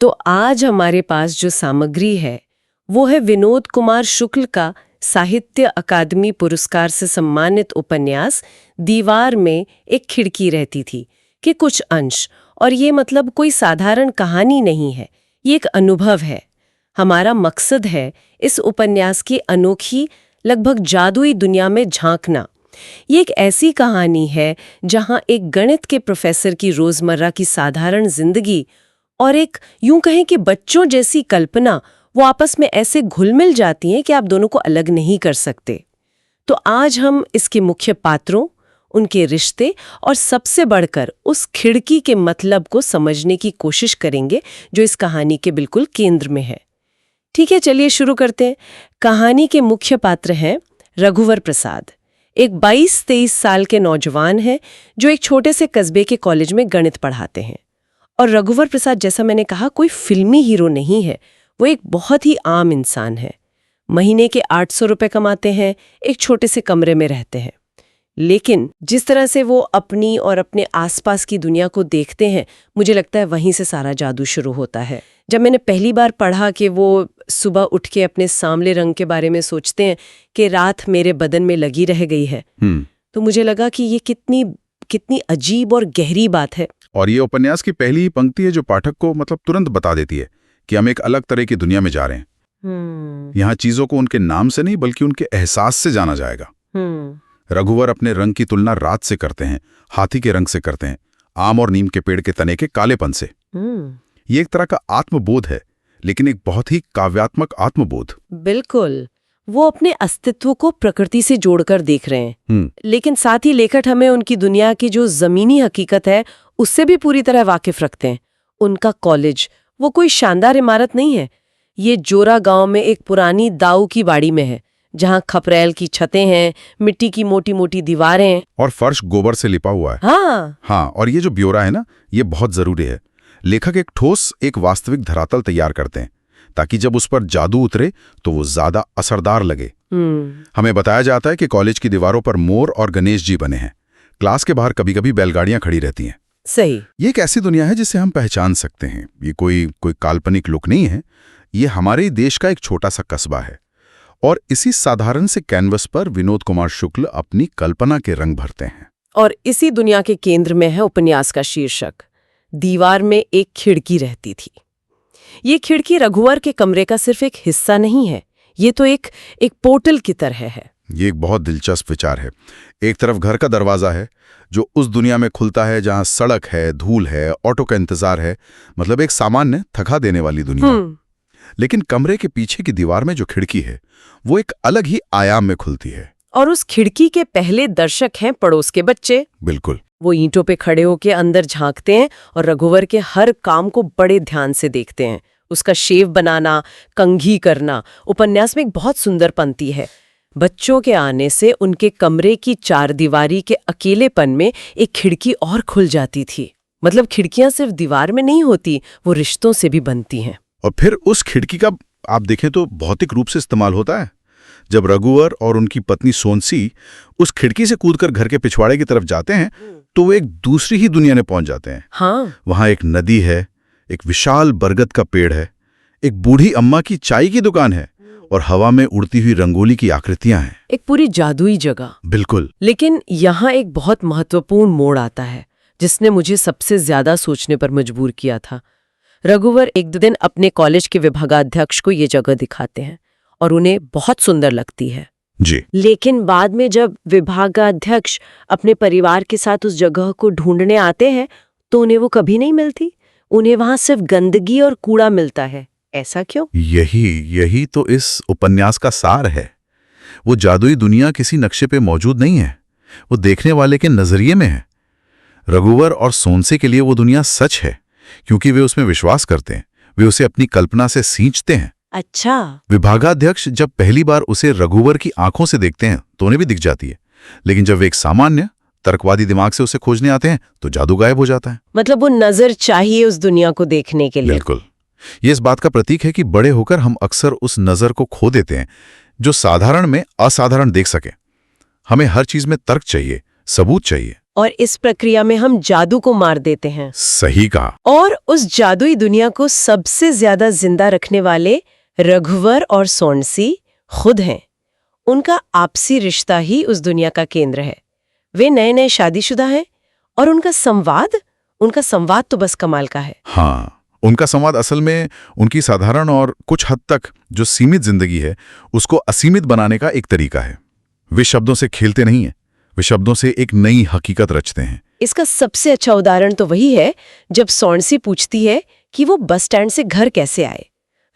तो आज हमारे पास जो सामग्री है वो है विनोद कुमार शुक्ल का साहित्य अकादमी पुरस्कार से सम्मानित उपन्यास दीवार में एक खिड़की रहती थी के कुछ अंश। और ये मतलब कोई साधारण कहानी नहीं है, ये एक अनुभव है। हमारा मकसद है इस उपन्यास की अनोखी, लगभग जादुई दुनिया में झांकना। ये एक ऐसी कहानी है जहां एक गणित के प्रोफेसर की रोजमर्रा की साधारण जिंदगी और एक यूं कहें कि बच्चों जैसी कल्पना वो आपस में ऐसे घुल-मिल जाती हैं कि आप दोनों को अलग नहीं कर सकते। तो आज हम इसके मुख्य पात्रों, उनके रिश्ते और सबसे बढ़कर उस खिड़की के मतलब को समझने की कोशिश करेंगे जो इस कहानी के बिल्कुल केंद्र में है। ठीक है, चलिए शुरू करते हैं। कहानी के मुख्य पात्र हैं रघुवर प्रसाद, एक 22-23 साल के नौजवान हैं जो एक छोटे से कस्बे के कॉलेज में गणित पढ़ाते हैं। और रघुवर प्रसाद, जैसा मैंने कहा, कोई फिल्मी हीरो नहीं है, वो एक बहुत ही आम इंसान है। महीने के 800 रुपए कमाते हैं, एक छोटे से कमरे में रहते हैं। लेकिन जिस तरह से वो अपनी और अपने आसपास की दुनिया को देखते हैं, मुझे लगता है वहीं से सारा जादू शुरू होता है। जब मैंने पहली बार पढ़ा कि वो सुबह उठ के अपने सांवले रंग के बारे में सोचते हैं कि रात मेरे बदन में लगी रह गई है, तो मुझे लगा कि ये कितनी अजीब और गहरी बात है। और ये उपन्यास की पहली ही पंक्ति है जो पाठक को तुरंत बता देती है कि हम एक अलग तरह की दुनिया में जा रहे हैं। यहाँ चीजों को उनके नाम से नहीं बल्कि उनके एहसास से जाना जाएगा। रघुवर अपने रंग की तुलना रात से करते हैं, हाथी के रंग से करते हैं, आम और नीम के पेड़ के तने के कालेपन से। ये एक तरह का आत्मबोध है, लेकिन एक बहुत ही काव्यात्मक आत्मबोध। बिल्कुल, वो अपने अस्तित्व को प्रकृति से जोड़कर देख रहे हैं। लेकिन साथ ही लेखक हमें उनकी दुनिया की जो जमीनी हकीकत है उससे भी पूरी तरह वाकिफ रखते हैं। उनका कॉलेज वो कोई शानदार इमारत नहीं है, ये जोरा गांव में एक पुरानी दाऊ की बाड़ी में है, जहां खपरेल की छतें हैं, मिट्टी की मोटी मोटी दीवारें और फर्श गोबर से लिपा हुआ है। हाँ, और ये जो ब्यौरा है ना, ये बहुत जरूरी है। लेखक एक ठोस, एक वास्तविक धरातल तैयार करते हैं ताकि जब उस पर जादू उतरे तो वो ज्यादा असरदार लगे। हमें बताया जाता है कि कॉलेज की दीवारों पर मोर और गणेश जी बने हैं। क्लास के बाहर कभी कभी बैलगाड़ियां खड़ी रहती हैं। सही, ये एक ऐसी दुनिया है जिसे हम पहचान सकते हैं। ये कोई काल्पनिक लुक नहीं है, ये हमारे देश का एक छोटा सा कस्बा है। और इसी साधारण से कैनवस पर विनोद कुमार शुक्ल अपनी कल्पना के रंग भरते हैं। और इसी दुनिया के केंद्र में है उपन्यास का शीर्षक, दीवार में एक खिड़की रहती थी। ये खिड़की रघुवर के कमरे का सिर्फ एक हिस्सा नहीं है, ये तो एक पोर्टल की तरह है। ये एक बहुत दिलचस्प विचार है। एक तरफ घर का दरवाजा है जो उस दुनिया में खुलता है जहां सड़क है, धूल है, ऑटो का इंतजार है, मतलब एक सामान्य थका देने वाली दुनिया। लेकिन कमरे के पीछे की दीवार में जो खिड़की है वो एक अलग ही आयाम में खुलती है। और उस खिड़की के पहले दर्शक हैं पड़ोस के बच्चे। बिल्कुल, वो ईंटों पे खड़े होकर अंदर झांकते हैं और रघुवर के हर काम को बड़े ध्यान से देखते हैं। उसका शेव बनाना, कंघी करना, उपन्यास में एक बहुत सुंदर पंक्ति है। बच्चों के आने से उनके कमरे की चारदीवारी के अकेलेपन में एक खिड़की और खुल जाती थी। मतलब खिड़कियां सिर्फ दीवार में नहीं होती, वो रिश्तों से भी बनती हैं। और फिर उस खिड़की का आप देखें तो भौतिक रूप से इस्तेमाल होता है। जब रघुवर और उनकी पत्नी सोनसी उस खिड़की से कूदकर घर के पिछवाड़े की तरफ जाते हैं तो वो एक दूसरी ही दुनिया में पहुंच जाते हैं। हाँ, वहां एक नदी है, एक विशाल बरगद का पेड़ है, एक बूढ़ी अम्मा की चाय की दुकान है और हवा में उड़ती हुई रंगोली की आकृतियां हैं। एक पूरी जादुई जगह। बिल्कुल। लेकिन यहाँ एक बहुत महत्वपूर्ण मोड़ आता है जिसने मुझे सबसे ज्यादा सोचने पर मजबूर किया था। रघुवर एक दिन अपने कॉलेज के विभागाध्यक्ष को ये जगह दिखाते हैं और उन्हें बहुत सुंदर लगती है जी। लेकिन बाद में जब विभागाध्यक्ष अपने परिवार के साथ उस जगह को ढूंढने आते हैं तो उन्हें वो कभी नहीं मिलती। उन्हें वहां सिर्फ गंदगी और कूड़ा मिलता है। ऐसा क्यों? यही तो इस उपन्यास का सार है। वो जादुई दुनिया किसी नक्शे पे मौजूद नहीं है, वो देखने वाले के नजरिए में है। रघुवर और सोनसे के लिए वो दुनिया सच है क्योंकि वे उसमें विश्वास करते हैं, वे उसे अपनी कल्पना से सींचते हैं। अच्छा। विभागाध्यक्ष जब पहली बार उसे रघुवर की आंखों से देखते हैं तो उन्हें भी दिख जाती है, लेकिन जब वे एक सामान्य तर्कवादी दिमाग से उसे खोजने आते हैं तो जादू गायब हो जाता है। मतलब वो नजर चाहिए उस दुनिया को देखने के लिए। बिल्कुल, ये इस बात का प्रतीक है कि बड़े होकर हम अक्सर उस नजर को खो देते हैं जो साधारण में असाधारण देख सके। हमें हर चीज में तर्क चाहिए, सबूत चाहिए। और इस प्रक्रिया में हम जादू को मार देते हैं। सही कहा। और उस जादुई दुनिया को सबसे ज्यादा जिंदा रखने वाले रघुवर और सोंसी खुद हैं। उनका आपसी रिश्ता ही उस दुनिया का केंद्र है। वे नए नए शादीशुदा हैं और उनका संवाद तो बस कमाल का है। हाँ, उनका संवाद असल में उनकी साधारण और कुछ हद तक जो सीमित जिंदगी है उसको असीमित बनाने का एक तरीका है। वे शब्दों से खेलते नहीं हैं, वे शब्दों से एक नई हकीकत रचते हैं। इसका सबसे अच्छा उदाहरण तो वही है जब सोंसी पूछती है कि वो बस स्टैंड से घर कैसे आए।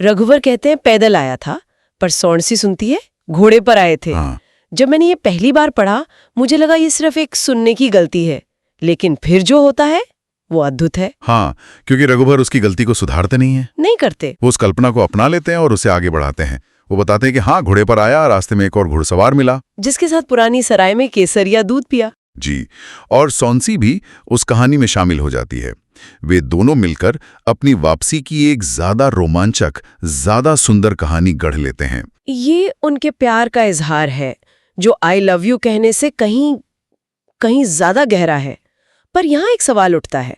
रघुवर कहते हैं पैदल आया था, पर सोंसी सुनती है घोड़े पर आए थे। हाँ। जब मैंने ये पहली बार पढ़ा मुझे लगा ये सिर्फ एक सुनने की गलती है, लेकिन फिर जो होता है वो अद्भुत है। हाँ, क्योंकि रघुवर उसकी गलती को सुधारते नहीं करते। वो उस कल्पना को अपना लेते हैं और उसे आगे बढ़ाते हैं। वो बताते हैं कि हाँ, घोड़े पर आया, रास्ते में एक और घुड़सवार मिला जिसके साथ पुरानी सराय में केसरिया दूध पिया। जी, और सोंसी भी उस कहानी में शामिल हो जाती है। वे दोनों मिलकर अपनी वापसी की एक ज्यादा रोमांचक, ज्यादा सुंदर कहानी गढ़ लेते हैं। ये उनके प्यार का इजहार है जो आई लव यू कहने से कहीं ज्यादा गहरा है। पर यहाँ एक सवाल उठता है,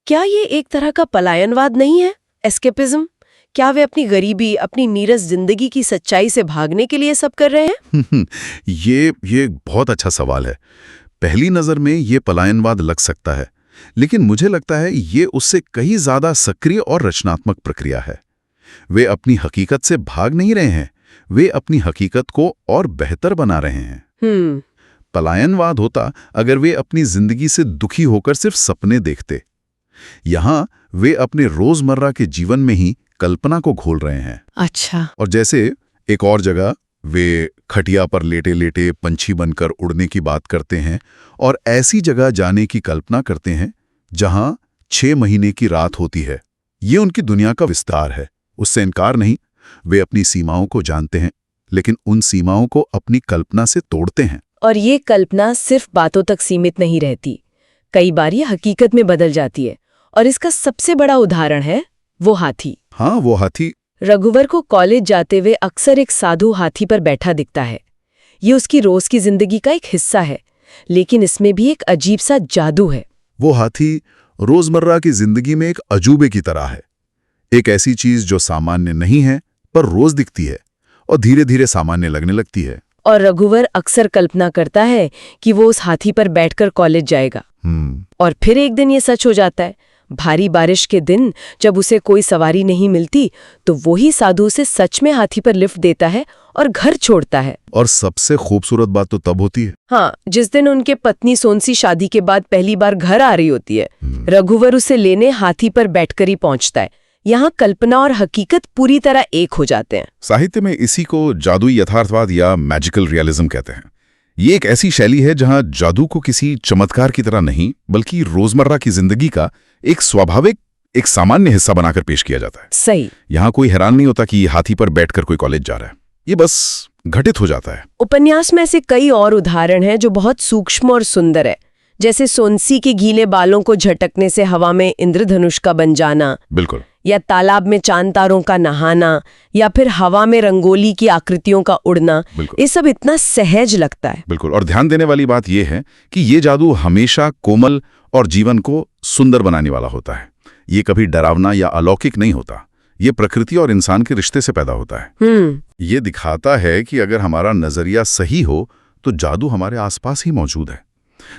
क्या ये एक तरह का पलायनवाद नहीं है, एस्केपिज्म? क्या वे अपनी गरीबी, अपनी नीरस जिंदगी की सच्चाई से भागने के लिए सब कर रहे हैं? ये बहुत अच्छा सवाल है। पहली नजर में ये पलायनवाद लग सकता है, लेकिन मुझे लगता है ये उससे कहीं ज्यादा सक्रिय और रचनात्मक प्रक्रिया है। वे अपनी हकीकत से भाग नहीं रहे हैं, वे अपनी हकीकत को और बेहतर बना रहे हैं। पलायनवाद होता अगर वे अपनी जिंदगी से दुखी होकर सिर्फ सपने देखते। यहां वे अपने रोजमर्रा के जीवन में ही कल्पना को घोल रहे हैं। अच्छा। और जैसे एक और जगह वे खटिया पर लेटे लेटे पंछी बनकर उड़ने की बात करते हैं और ऐसी जगह जाने की कल्पना करते हैं जहां 6 महीने की रात होती है। ये उनकी दुनिया का विस्तार है, उससे इनकार नहीं। वे अपनी सीमाओं को जानते हैं, लेकिन उन सीमाओं को अपनी कल्पना से तोड़ते हैं। और ये कल्पना सिर्फ बातों तक सीमित नहीं रहती, कई बार ये हकीकत में बदल जाती है। और इसका सबसे बड़ा उदाहरण है वो हाथी। हाँ, वो हाथी। रघुवर को कॉलेज जाते हुए अक्सर एक साधु हाथी पर बैठा दिखता है। ये उसकी रोज की जिंदगी का एक हिस्सा है, लेकिन इसमें भी एक अजीब सा जादू है। वो हाथी रोजमर्रा की जिंदगी में एक अजूबे की तरह है, एक ऐसी चीज जो सामान्य नहीं है पर रोज दिखती है और धीरे धीरे सामान्य लगने लगती है। और रघुवर अक्सर कल्पना करता है कि वो उस हाथी पर बैठकर कॉलेज जाएगा। और फिर एक दिन ये सच हो जाता है। भारी बारिश के दिन जब उसे कोई सवारी नहीं मिलती तो वही साधु उसे सच में हाथी पर लिफ्ट देता है और घर छोड़ता है। और सबसे खूबसूरत बात तो तब होती है, हाँ, जिस दिन उनके पत्नी सोंसी शादी के बाद पहली बार घर आ रही होती है। रघुवर उसे लेने हाथी पर बैठकर ही पहुंचता है। यहाँ कल्पना और हकीकत पूरी तरह एक हो जाते हैं। साहित्य में इसी को जादुई यथार्थवाद या मैजिकल रियलिज्म कहते हैं। ये एक ऐसी शैली है जहां जादू को किसी चमत्कार की तरह नहीं बल्कि रोजमर्रा की जिंदगी का एक स्वाभाविक, एक सामान्य हिस्सा बनाकर पेश किया जाता है। सही। यहाँ कोई हैरान नहीं होता कि हाथी पर बैठकर कोई कॉलेज जा रहा है, ये बस घटित हो जाता है। उपन्यास में ऐसे कई और उदाहरण हैं जो बहुत सूक्ष्म और सुंदर है, जैसे सोंसी के गीले बालों को झटकने से हवा में इंद्रधनुष का बन जाना। बिल्कुल। या तालाब में चांद तारों का नहाना, या फिर हवा में रंगोली की आकृतियों का उड़ना। ये सब इतना सहज लगता है। बिल्कुल। और ध्यान देने वाली बात यह है कि ये जादू हमेशा कोमल और जीवन को सुंदर बनाने वाला होता है। ये कभी डरावना या अलौकिक नहीं होता। ये प्रकृति और इंसान के रिश्ते से पैदा होता है। ये दिखाता है कि अगर हमारा नजरिया सही हो तो जादू हमारे आसपास ही मौजूद है।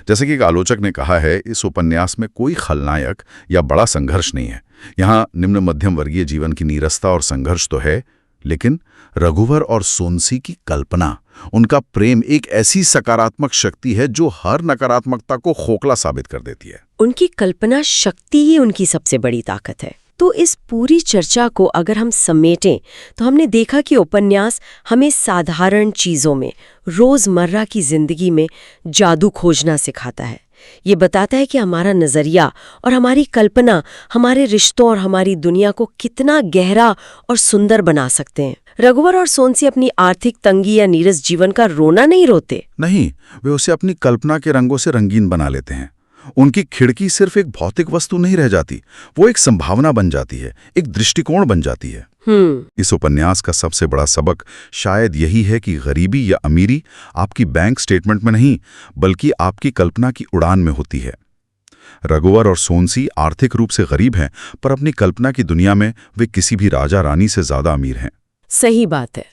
जैसे कि एक आलोचक ने कहा है, इस उपन्यास में कोई खलनायक या बड़ा संघर्ष नहीं है। यहाँ निम्न मध्यम वर्गीय जीवन की नीरसता और संघर्ष तो है, लेकिन रघुवर और सोंसी की कल्पना, उनका प्रेम एक ऐसी सकारात्मक शक्ति है जो हर नकारात्मकता को खोखला साबित कर देती है। उनकी कल्पना शक्ति ही उनकी सबसे बड़ी ताकत है। तो इस पूरी चर्चा को अगर हम समेटें तो हमने देखा कि उपन्यास हमें साधारण चीज़ों में, रोज़मर्रा की जिंदगी में जादू खोजना सिखाता है। ये बताता है कि हमारा नज़रिया और हमारी कल्पना हमारे रिश्तों और हमारी दुनिया को कितना गहरा और सुंदर बना सकते हैं। रघुवर और सोंसी अपनी आर्थिक तंगी या नीरस जीवन का रोना नहीं रोते। नहीं, वे उसे अपनी कल्पना के रंगों से रंगीन बना लेते हैं। उनकी खिड़की सिर्फ एक भौतिक वस्तु नहीं रह जाती, वो एक संभावना बन जाती है, एक दृष्टिकोण बन जाती है। इस उपन्यास का सबसे बड़ा सबक शायद यही है कि गरीबी या अमीरी आपकी बैंक स्टेटमेंट में नहीं, बल्कि आपकी कल्पना की उड़ान में होती है। रघुवर और सोनसी आर्थिक रूप से गरीब हैं, पर अपनी कल्पना की दुनिया में वे किसी भी राजा रानी से ज्यादा अमीर हैं। सही बात है।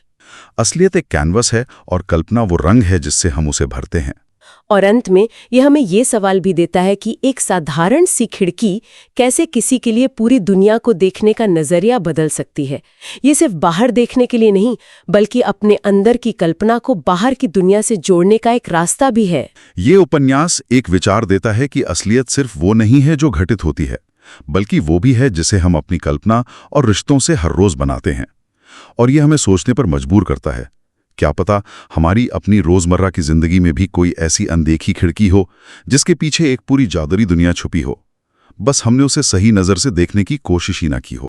असलियत एक कैनवस है और कल्पना वो रंग है जिससे हम उसे भरते हैं। और अंत में यह हमें ये सवाल भी देता है कि एक साधारण सी खिड़की कैसे किसी के लिए पूरी दुनिया को देखने का नजरिया बदल सकती है। ये सिर्फ बाहर देखने के लिए नहीं, बल्कि अपने अंदर की कल्पना को बाहर की दुनिया से जोड़ने का एक रास्ता भी है। ये उपन्यास एक विचार देता है कि असलियत सिर्फ वो नहीं है जो घटित होती है, बल्कि वो भी है जिसे हम अपनी कल्पना और रिश्तों से हर रोज बनाते हैं। और ये हमें सोचने पर मजबूर करता है, क्या पता हमारी अपनी रोजमर्रा की जिंदगी में भी कोई ऐसी अनदेखी खिड़की हो जिसके पीछे एक पूरी जादुई दुनिया छुपी हो, बस हमने उसे सही नजर से देखने की कोशिश ही ना की हो।